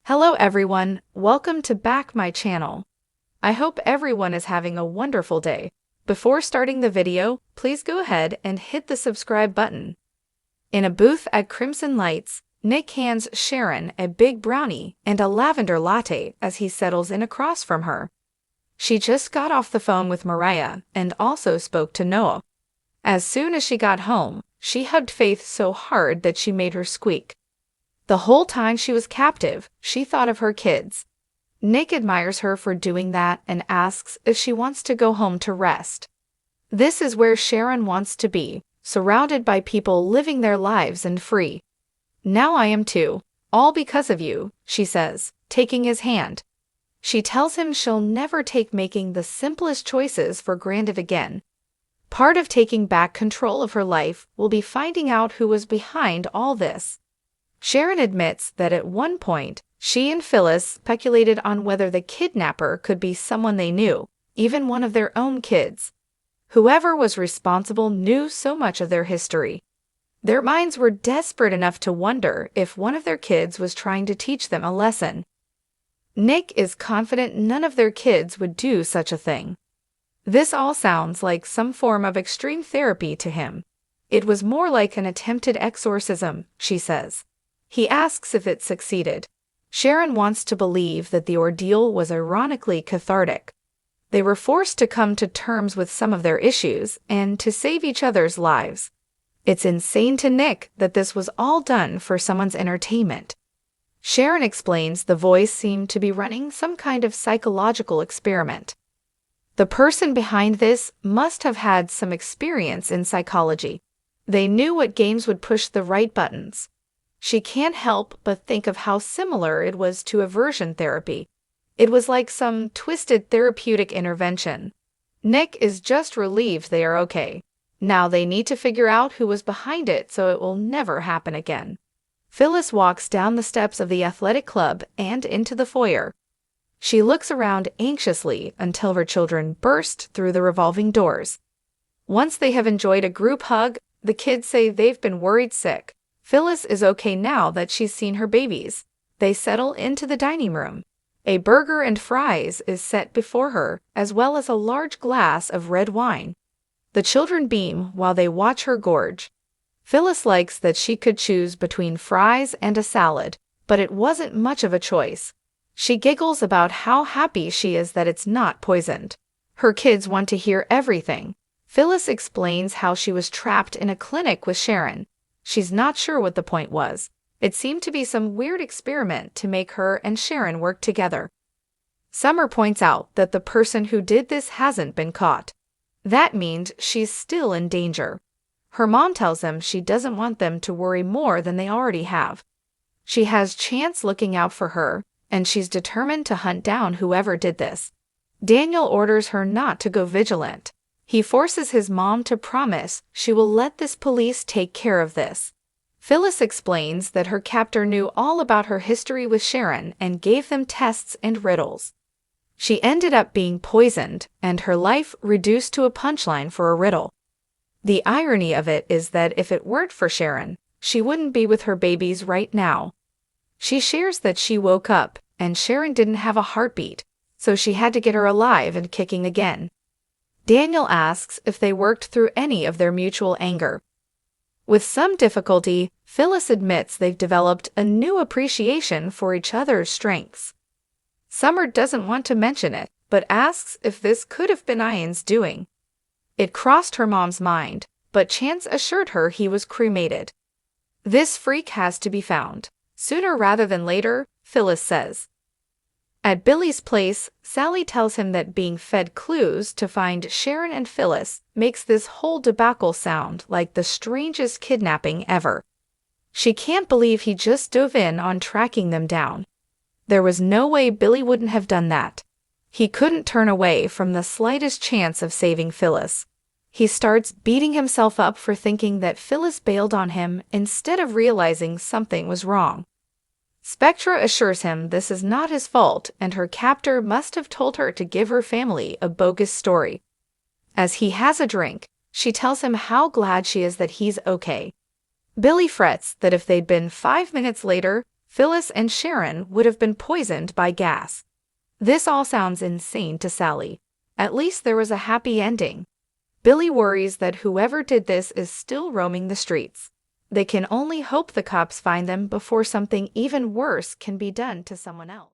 Hello everyone, welcome to back my channel. I hope everyone is having a wonderful day. Before starting the video, please go ahead and hit the subscribe button. In a booth at Crimson Lights, Nick hands Sharon a big brownie and a lavender latte as he settles in across from her. She just got off the phone with Mariah and also spoke to Noah. As soon as she got home, she hugged Faith so hard that she made her squeak. The whole time she was captive, she thought of her kids. Nick admires her for doing that and asks if she wants to go home to rest. This is where Sharon wants to be, surrounded by people living their lives and free. Now I am too, all because of you, she says, taking his hand. She tells him she'll never take making the simplest choices for granted again. Part of taking back control of her life will be finding out who was behind all this. Sharon admits that at one point, she and Phyllis speculated on whether the kidnapper could be someone they knew, even one of their own kids. Whoever was responsible knew so much of their history. Their minds were desperate enough to wonder if one of their kids was trying to teach them a lesson. Nick is confident none of their kids would do such a thing. This all sounds like some form of extreme therapy to him. It was more like an attempted exorcism, she says. He asks if it succeeded. Sharon wants to believe that the ordeal was ironically cathartic. They were forced to come to terms with some of their issues and to save each other's lives. It's insane to Nick that this was all done for someone's entertainment. Sharon explains the voice seemed to be running some kind of psychological experiment. The person behind this must have had some experience in psychology. They knew what games would push the right buttons. She can't help but think of how similar it was to aversion therapy. It was like some twisted therapeutic intervention. Nick is just relieved they are okay. Now they need to figure out who was behind it so it will never happen again. Phyllis walks down the steps of the athletic club and into the foyer. She looks around anxiously until her children burst through the revolving doors. Once they have enjoyed a group hug, the kids say they've been worried sick. Phyllis is okay now that she's seen her babies. They settle into the dining room. A burger and fries is set before her, as well as a large glass of red wine. The children beam while they watch her gorge. Phyllis likes that she could choose between fries and a salad, but it wasn't much of a choice. She giggles about how happy she is that it's not poisoned. Her kids want to hear everything. Phyllis explains how she was trapped in a clinic with Sharon. She's not sure what the point was. It seemed to be some weird experiment to make her and Sharon work together. Summer points out that the person who did this hasn't been caught. That means she's still in danger. Her mom tells them she doesn't want them to worry more than they already have. She has Chance looking out for her, and she's determined to hunt down whoever did this. Daniel orders her not to go vigilant. He forces his mom to promise she will let this police take care of this. Phyllis explains that her captor knew all about her history with Sharon and gave them tests and riddles. She ended up being poisoned and her life reduced to a punchline for a riddle. The irony of it is that if it weren't for Sharon, she wouldn't be with her babies right now. She shares that she woke up and Sharon didn't have a heartbeat, so she had to get her alive and kicking again. Daniel asks if they worked through any of their mutual anger. With some difficulty, Phyllis admits they've developed a new appreciation for each other's strengths. Summer doesn't want to mention it, but asks if this could have been Ian's doing. It crossed her mom's mind, but Chance assured her he was cremated. This freak has to be found, sooner rather than later, Phyllis says. At Billy's place, Sally tells him that being fed clues to find Sharon and Phyllis makes this whole debacle sound like the strangest kidnapping ever. She can't believe he just dove in on tracking them down. There was no way Billy wouldn't have done that. He couldn't turn away from the slightest chance of saving Phyllis. He starts beating himself up for thinking that Phyllis bailed on him instead of realizing something was wrong. Spectra assures him this is not his fault and her captor must have told her to give her family a bogus story. As he has a drink, she tells him how glad she is that he's okay. Billy frets that if they'd been 5 minutes later, Phyllis and Sharon would have been poisoned by gas. This all sounds insane to Sally. At least there was a happy ending. Billy worries that whoever did this is still roaming the streets. They can only hope the cops find them before something even worse can be done to someone else.